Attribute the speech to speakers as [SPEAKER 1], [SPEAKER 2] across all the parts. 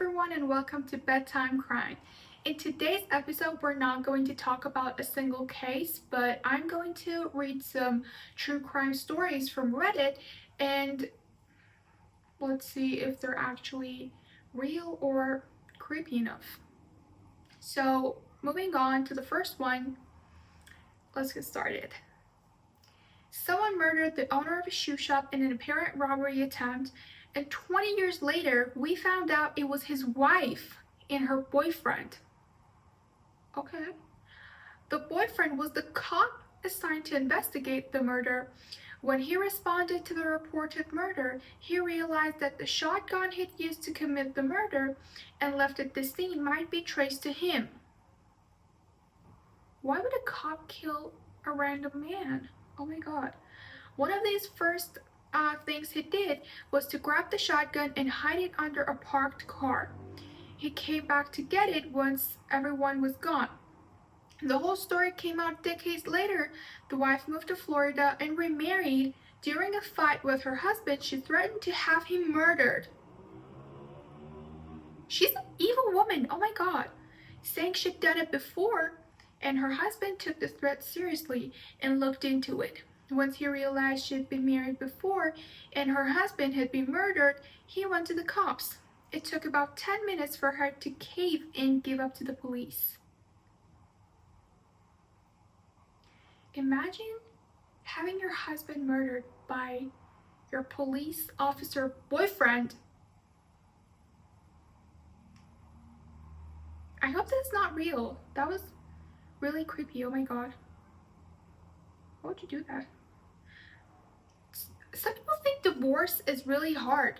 [SPEAKER 1] everyone, and welcome to Bedtime Crime. In today's episode, we're not going to talk about a single case, but I'm going to read some true crime stories from Reddit and let's see if they're actually real or creepy enough. So, moving on to the first one, let's get started. Someone murdered the owner of a shoe shop in an apparent robbery attempt, and 20 years later, we found out it was his wife and her boyfriend. Okay. The boyfriend was the cop assigned to investigate the murder. When he responded to the reported murder, he realized that the shotgun he'd used to commit the murder and left at the scene might be traced to him. Why would a cop kill a random man? Oh my god. One of these first things he did was to grab the shotgun and hide it under a parked car. He came back to get it once everyone was gone. The whole story came out decades later. The wife moved to Florida and remarried. During a fight with her husband, she threatened to have him murdered. She's an evil woman, oh my god. Saying she'd done it before, and her husband took the threat seriously and looked into it. Once he realized she'd been married before and her husband had been murdered, he went to the cops. It took about 10 minutes for her to cave and give up to the police. Imagine having your husband murdered by your police officer boyfriend. I hope that's not real. That was really creepy, oh my god. Why would you do that? Some people think divorce is really hard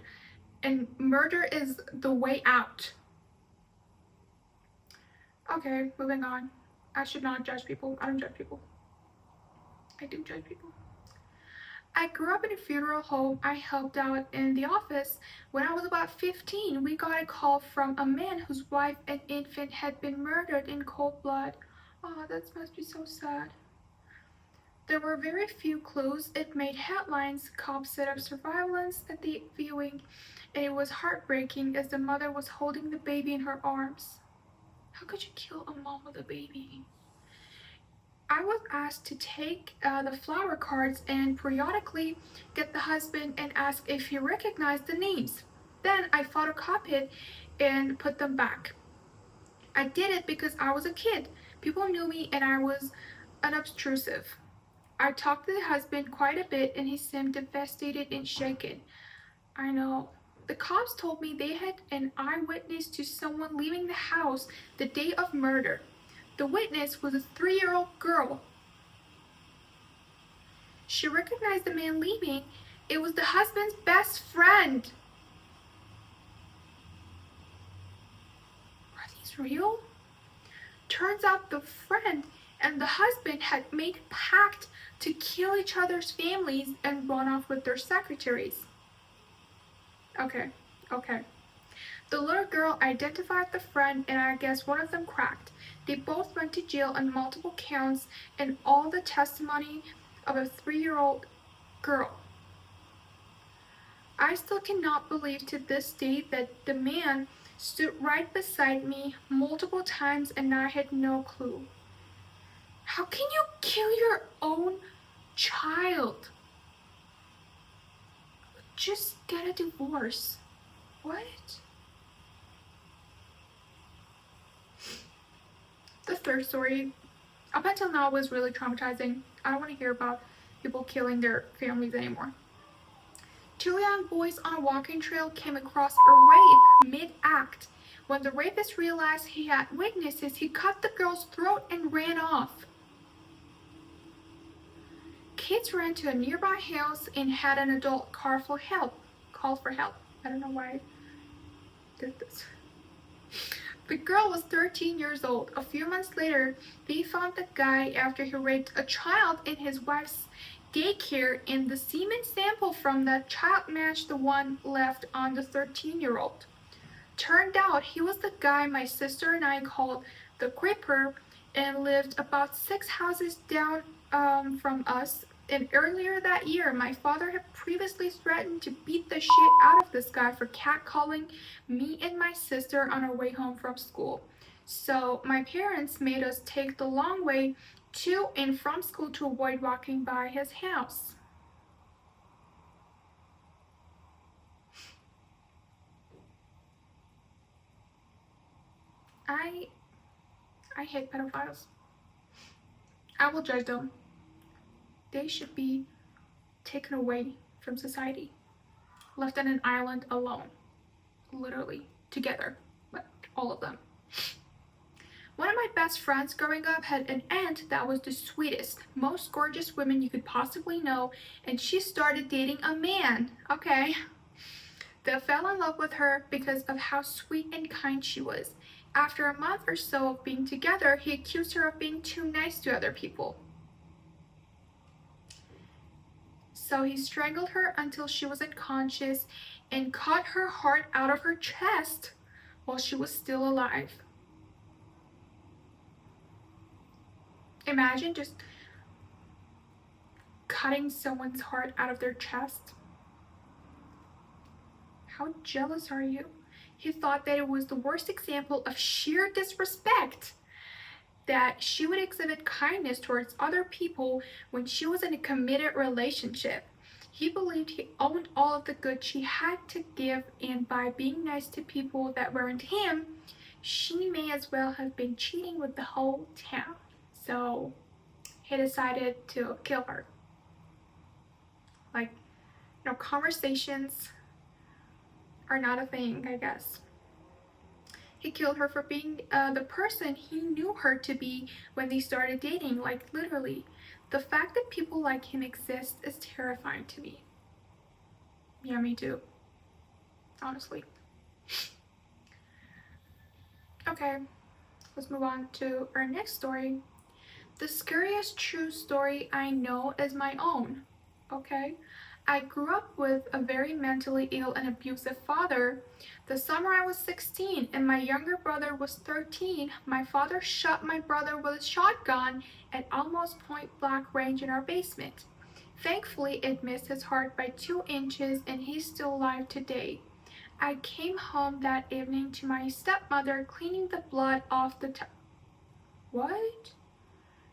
[SPEAKER 1] and murder is the way out. Okay, moving on. I should not judge people. I don't judge people. I do judge people. I grew up in a funeral home. I helped out in the office. When I was about 15, we got a call from a man whose wife and infant had been murdered in cold blood. Oh, that must be so sad. There were very few clues. It made headlines. Cops set up surveillance at the viewing, and it was heartbreaking as the mother was holding the baby in her arms. How could you kill a mom with a baby? I was asked to take the flower cards and periodically get the husband and ask if he recognized the names. Then I photocopied it and put them back. I did it because I was a kid. People knew me and I was unobtrusive. I talked to the husband quite a bit and he seemed devastated and shaken. I know. The cops told me they had an eyewitness to someone leaving the house the day of murder. The witness was a 3-year-old girl. She recognized the man leaving. It was the husband's best friend. Are these real? Turns out the friend and the husband had made a pact to kill each other's families and run off with their secretaries. Okay. The little girl identified the friend and I guess one of them cracked. They both went to jail on multiple counts and all the testimony of a 3-year-old girl. I still cannot believe to this day that the man stood right beside me multiple times and I had no clue. How can you kill your own child? Just get a divorce. What? The third story, up until now, was really traumatizing. I don't want to hear about people killing their families anymore. 2 young boys on a walking trail came across a rape mid-act. When the rapist realized he had witnesses, he cut the girl's throat and ran off. Kids ran to a nearby house and had an adult call for help. I don't know why I did this. The girl was 13 years old. A few months later, they found the guy after he raped a child in his wife's daycare, and the semen sample from that child matched the one left on the 13-year-old. Turned out he was the guy my sister and I called the creeper and lived about 6 houses down from us And earlier that year, my father had previously threatened to beat the shit out of this guy for catcalling me and my sister on our way home from school. So my parents made us take the long way to and from school to avoid walking by his house. I hate pedophiles. I will judge them. They should be taken away from society, left on an island alone, literally, together, like all of them. One of my best friends growing up had an aunt that was the sweetest, most gorgeous woman you could possibly know, and she started dating a man, okay? They fell in love with her because of how sweet and kind she was. After a month or so of being together, he accused her of being too nice to other people. So he strangled her until she was unconscious and cut her heart out of her chest while she was still alive. Imagine just cutting someone's heart out of their chest. How jealous are you? He thought that it was the worst example of sheer disrespect, that she would exhibit kindness towards other people when she was in a committed relationship. He believed he owned all of the good she had to give, and by being nice to people that weren't him, she may as well have been cheating with the whole town. So he decided to kill her. Like, conversations are not a thing, I guess. He killed her for being the person he knew her to be when they started dating, like literally. The fact that people like him exist is terrifying to me. Yeah, me too. Honestly. Okay, let's move on to our next story. The scariest true story I know is my own. Okay? I grew up with a very mentally ill and abusive father. The summer I was 16 and my younger brother was 13, my father shot my brother with a shotgun at almost point blank range in our basement. Thankfully, it missed his heart by 2 inches and he's still alive today. I came home that evening to my stepmother cleaning the blood off the What?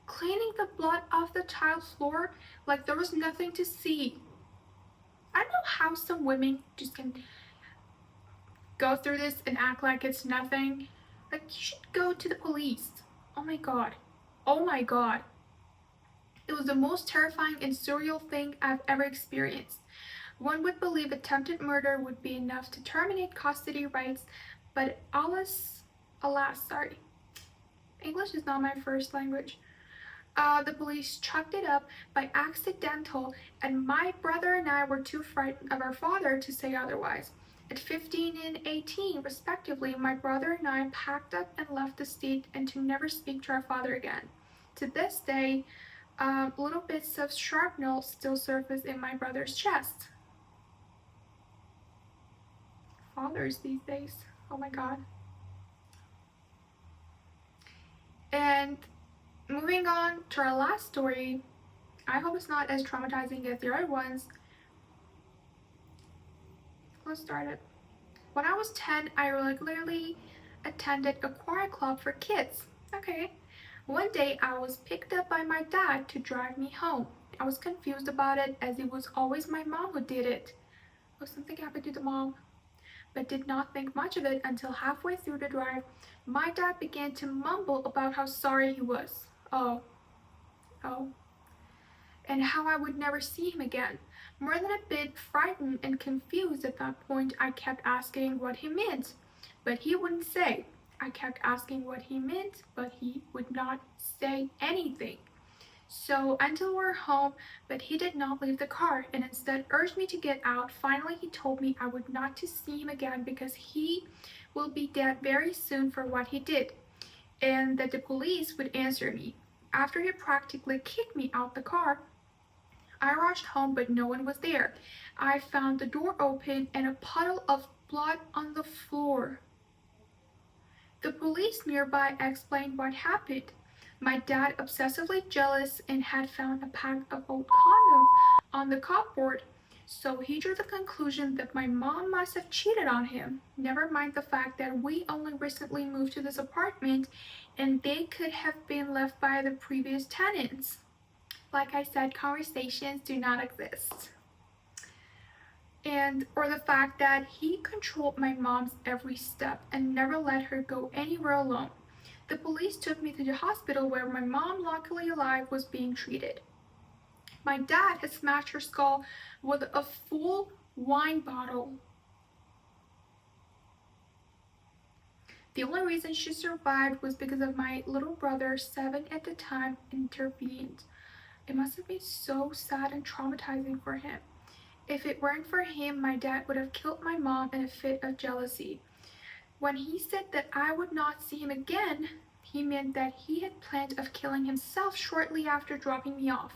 [SPEAKER 1] Cleaning the blood off the tile floor like there was nothing to see. I don't know how some women just can go through this and act like it's nothing. Like, you should go to the police. Oh my god. Oh my god. It was the most terrifying and surreal thing I've ever experienced. One would believe attempted murder would be enough to terminate custody rights, but alas, sorry. English is not my first language. The police chalked it up by accidental, and my brother and I were too frightened of our father to say otherwise. At 15 and 18, respectively, my brother and I packed up and left the state and to never speak to our father again. To this day, little bits of shrapnel still surface in my brother's chest. Fathers these days. Oh my god. And moving on to our last story, I hope it's not as traumatizing as the other ones. Let's start it. When I was 10, I regularly attended a choir club for kids. Okay. One day, I was picked up by my dad to drive me home. I was confused about it as it was always my mom who did it. Oh, something happened to the mom. But did not think much of it until halfway through the drive, my dad began to mumble about how sorry he was. Oh, and how I would never see him again. More than a bit frightened and confused at that point, I kept asking what he meant, but he wouldn't say. I kept asking what he meant, but he would not say anything. So until we're home, but he did not leave the car and instead urged me to get out. Finally, he told me I would not to see him again because he will be dead very soon for what he did, and that the police would answer me. After he practically kicked me out the car, I rushed home, but no one was there. I found the door open and a puddle of blood on the floor. The police nearby explained what happened. My dad obsessively jealous and had found a pack of old condoms on the cupboard, so he drew the conclusion that my mom must have cheated on him. Never mind the fact that we only recently moved to this apartment and they could have been left by the previous tenants. Like I said, conversations do not exist. Or the fact that he controlled my mom's every step and never let her go anywhere alone. The police took me to the hospital where my mom, luckily alive, was being treated. My dad had smashed her skull with a full wine bottle. The only reason she survived was because of my little brother, 7 at the time, intervened. It must have been so sad and traumatizing for him. If it weren't for him, my dad would have killed my mom in a fit of jealousy. When he said that I would not see him again, he meant that he had planned of killing himself shortly after dropping me off.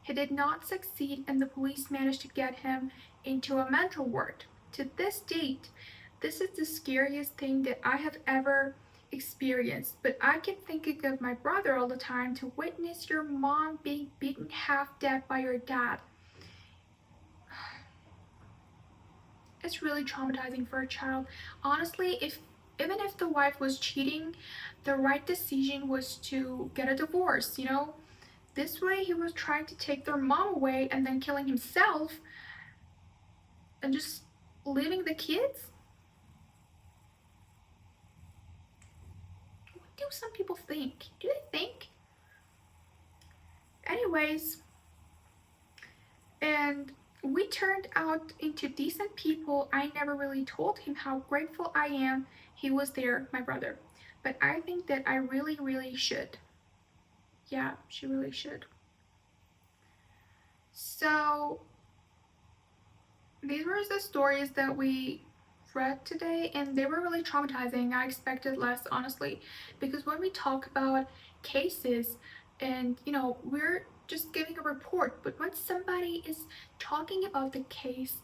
[SPEAKER 1] He did not succeed and the police managed to get him into a mental ward. To this date, this is the scariest thing that I have ever experienced, but I keep thinking of my brother all the time. To witness your mom being beaten half dead by your dad, it's really traumatizing for a child. Honestly, even if the wife was cheating, the right decision was to get a divorce, you know? This way he was trying to take their mom away and then killing himself and just leaving the kids? What do some people think? Do they think? Anyways, and we turned out into decent people. I never really told him how grateful I am he was there, my brother. But I think that I really, really should. Yeah, she really should. So these were the stories that we read today, and they were really traumatizing. I expected less, honestly, because when we talk about cases and we're just giving a report, but when somebody is talking about the case,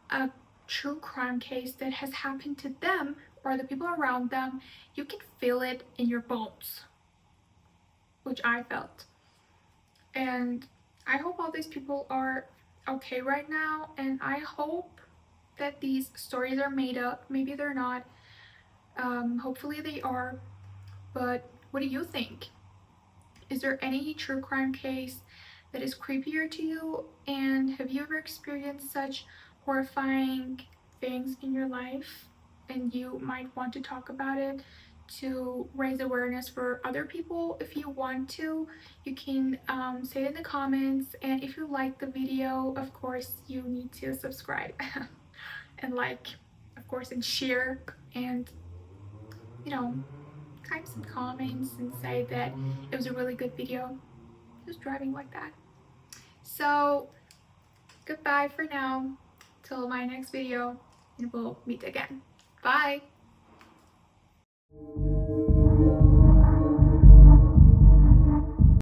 [SPEAKER 1] a true crime case that has happened to them or the people around them, you can feel it in your bones, which I felt. And I hope all these people are okay right now, and I hope that these stories are made up. Maybe they're not. Hopefully they are. But what do you think? Is there any true crime case that is creepier to you? And have you ever experienced such horrifying things in your life? And you might want to talk about it to raise awareness for other people. If you want to, you can say it in the comments. And if you like the video, of course, you need to subscribe and like, of course, and share, and type some comments and say that it was a really good video. Just driving like that. So goodbye for now till my next video, and we'll meet again. Bye.